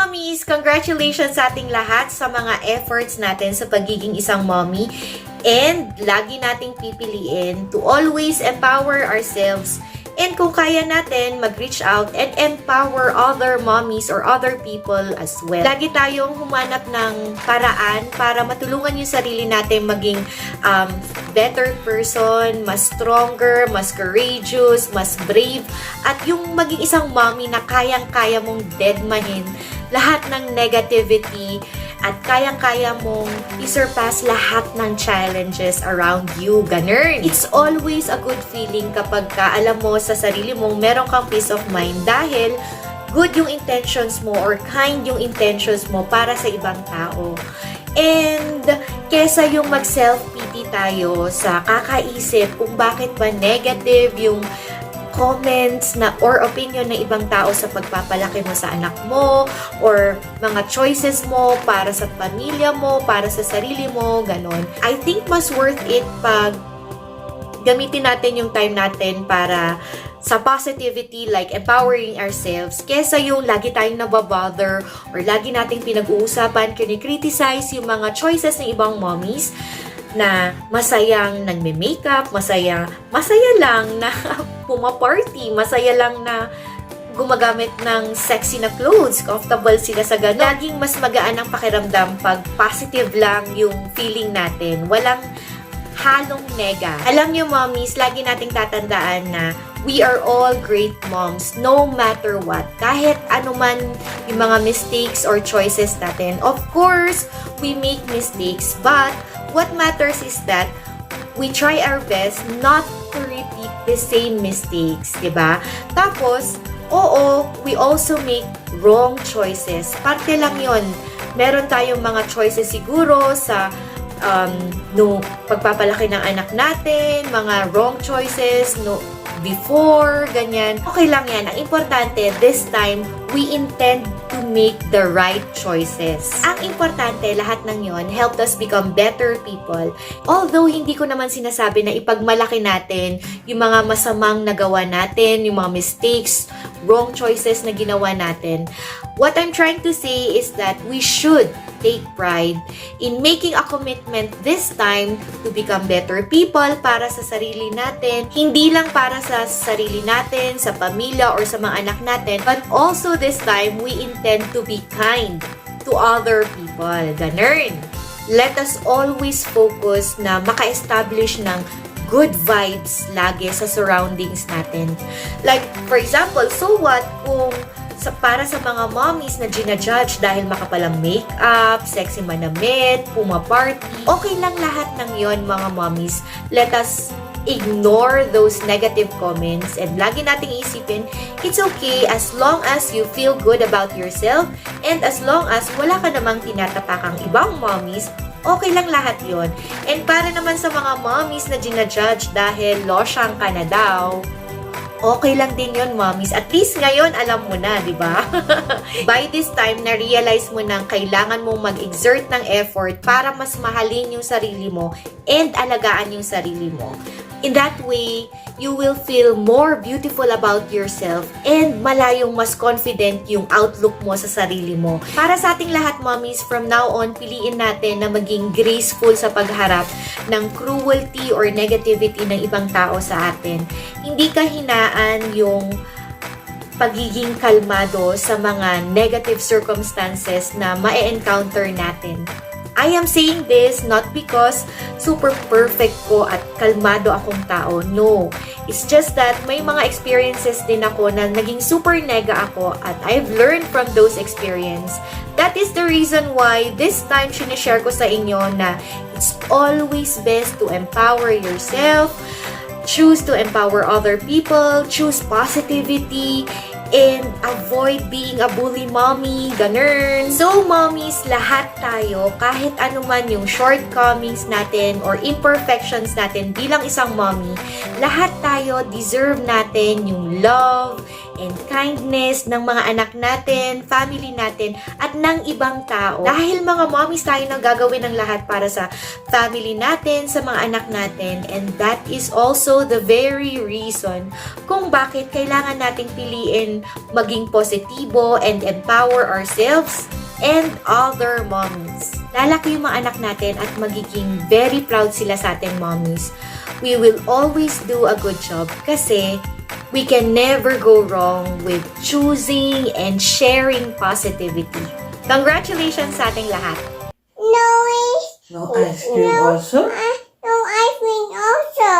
mommies! Congratulations sa ating lahat sa mga efforts natin sa pagiging isang mommy. And lagi nating pipiliin to always empower ourselves. And kung kaya natin, mag-reach out and empower other mommies or other people as well. Lagi tayong humanap ng paraan para matulungan yung sarili natin maging better person, mas stronger, mas courageous, mas brave, at yung maging isang mommy na kayang-kaya mong deadmahin lahat ng negativity at kayang-kaya mong i-surpass lahat ng challenges around you. Ganun. It's always a good feeling kapag alam mo sa sarili mong meron kang peace of mind dahil good yung intentions mo or kind yung intentions mo para sa ibang tao. And kesa yung mag-self-pity tayo sa kakaisip kung bakit ba negative yung comments na or opinion ng ibang tao sa pagpapalaki mo sa anak mo or mga choices mo para sa pamilya mo, para sa sarili mo, ganon. I think mas worth it pag gamitin natin yung time natin para sa positivity, like empowering ourselves, kesa yung lagi tayong nababother or lagi nating pinag-uusapan, kinikriticize yung mga choices ng ibang mommies na masayang nagme-makeup, masaya lang na pumaparty, masaya lang na gumagamit ng sexy na clothes, comfortable sila sa ganun. Laging mas magaan ang pakiramdam pag positive lang yung feeling natin. Walang halong nega. Alam niyo, mommies, lagi nating tatandaan na we are all great moms no matter what. Kahit anuman yung mga mistakes or choices natin. Of course, we make mistakes, but what matters is that we try our best not to repeat the same mistakes, diba? Tapos, oo, we also make wrong choices. Parte lang yon. Meron tayong mga choices siguro sa no pagpapalaki ng anak natin, mga wrong choices, no before, ganyan. Okay lang yan. Ang importante, this time, we intend to make the right choices. Ang importante, lahat ng yon helped us become better people. Although, hindi ko naman sinasabi na ipagmalaki natin yung mga masamang nagawa natin, yung mga mistakes, wrong choices na ginawa natin. What I'm trying to say is that we should take pride in making a commitment this time to become better people para sa sarili natin. Hindi lang para sa sarili natin, sa pamilya, or sa mga anak natin, but also this time, we intend to be kind to other people. Ganun. Let us always focus na maka-establish ng good vibes lagi sa surroundings natin. Like, for example, so what kung para sa mga mommies na ginajudge dahil makapalang makeup, sexy manamit, pumaparty, okay lang lahat ng yon, mga mommies. Let us ignore those negative comments and lagi nating isipin, it's okay as long as you feel good about yourself and as long as wala ka namang tinatapakang ibang mommies, okay lang lahat yon. And para naman sa mga mommies na ginajudge dahil losyang ka na daw, okay lang din yun, mommies. At least ngayon, alam mo na, di ba? By this time, na-realize mo nang kailangan mong mag-exert ng effort para mas mahalin yung sarili mo and alagaan yung sarili mo. In that way, you will feel more beautiful about yourself and malayong mas confident yung outlook mo sa sarili mo. Para sa ating lahat, mommies, from now on, piliin natin na maging graceful sa pagharap ng cruelty or negativity ng ibang tao sa atin. Hindi kahinaan yung pagiging kalmado sa mga negative circumstances na ma-encounter natin. I am saying this not because super perfect ko at kalmado akong tao. No. It's just that may mga experiences din ako na naging super nega ako at I've learned from those experiences. That is the reason why this time sinishare ko sa inyo na it's always best to empower yourself, choose to empower other people, choose positivity, and avoid being a bully mommy, ganun. So, mommies, lahat tayo, kahit anuman yung shortcomings natin or imperfections natin bilang isang mommy, lahat tayo deserve natin yung love and kindness ng mga anak natin, family natin, at ng ibang tao. Dahil mga mommies tayo na gagawin ng lahat para sa family natin, sa mga anak natin, and that is also the very reason kung bakit kailangan nating piliin maging positibo and empower ourselves and other mommies. Lalaki yung mga anak natin at magiging very proud sila sa ating mommies. We will always do a good job kasi we can never go wrong with choosing and sharing positivity. Congratulations sa ating lahat! No ice cream also? No ice cream also.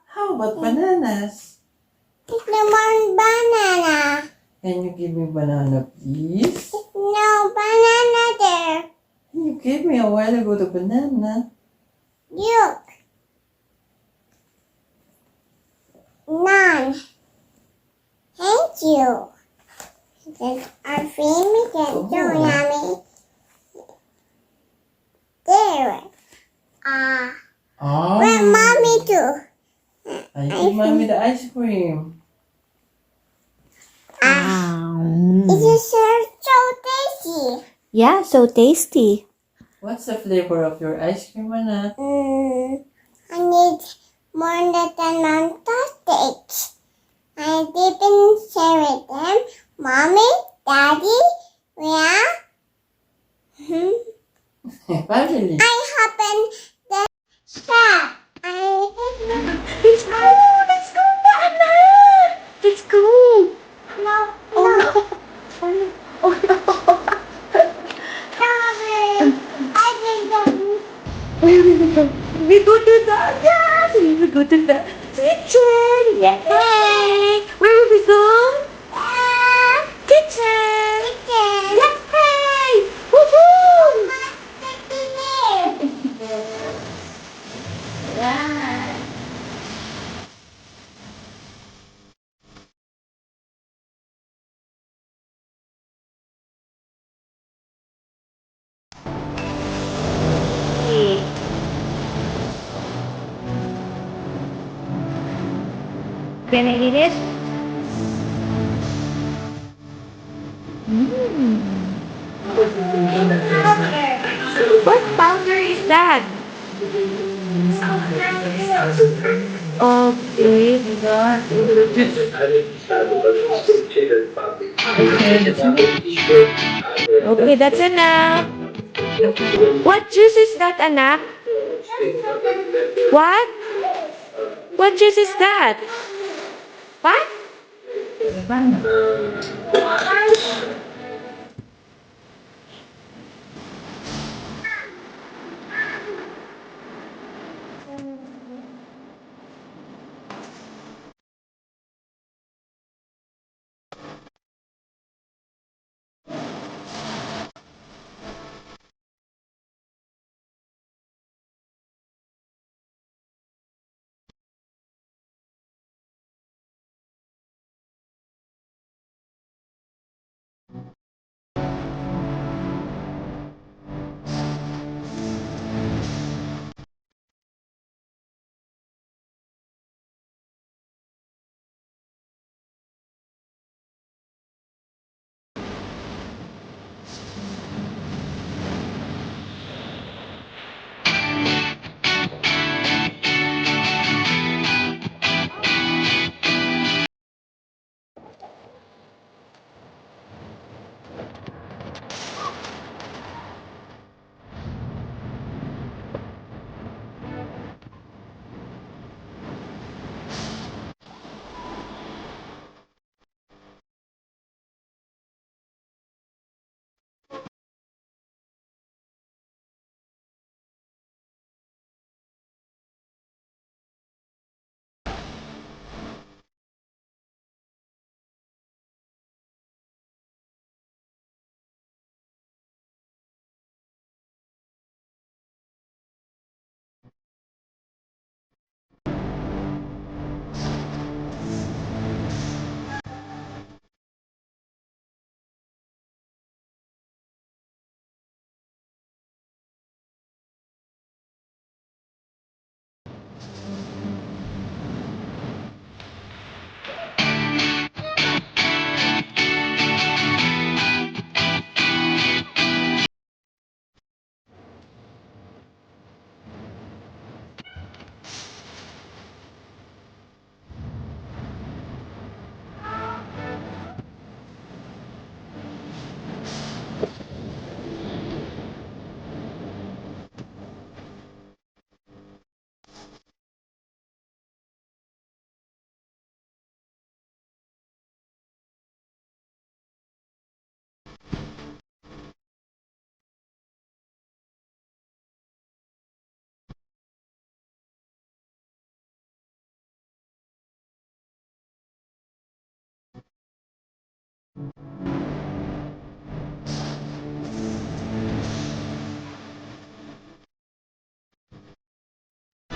How about bananas? It's no more banana. Can you give me banana, please? No banana there. You gave me a while ago the banana. Look. None. Thank you. Our family can so yummy. There. Oh, Where mommy too? I give mommy the ice cream. It is so tasty. Yeah, so tasty. What's the flavor of your ice cream, Anna? I need more than fantastic. I didn't share with them. Mommy, Daddy, where? Family. I happen the stop. Let's go! Let's go, Anna! Let's go! No, Oh no. no! Oh no! Sorry. I didn't. Where will we go? We go to the yes! We will go to the kitchen! Yay! Where will we go? Kitchen! Yay! Woohoo! Can I eat it? What powder is that? Okay. Okay, that's enough. What juice is that, anak? What? What juice is that? What?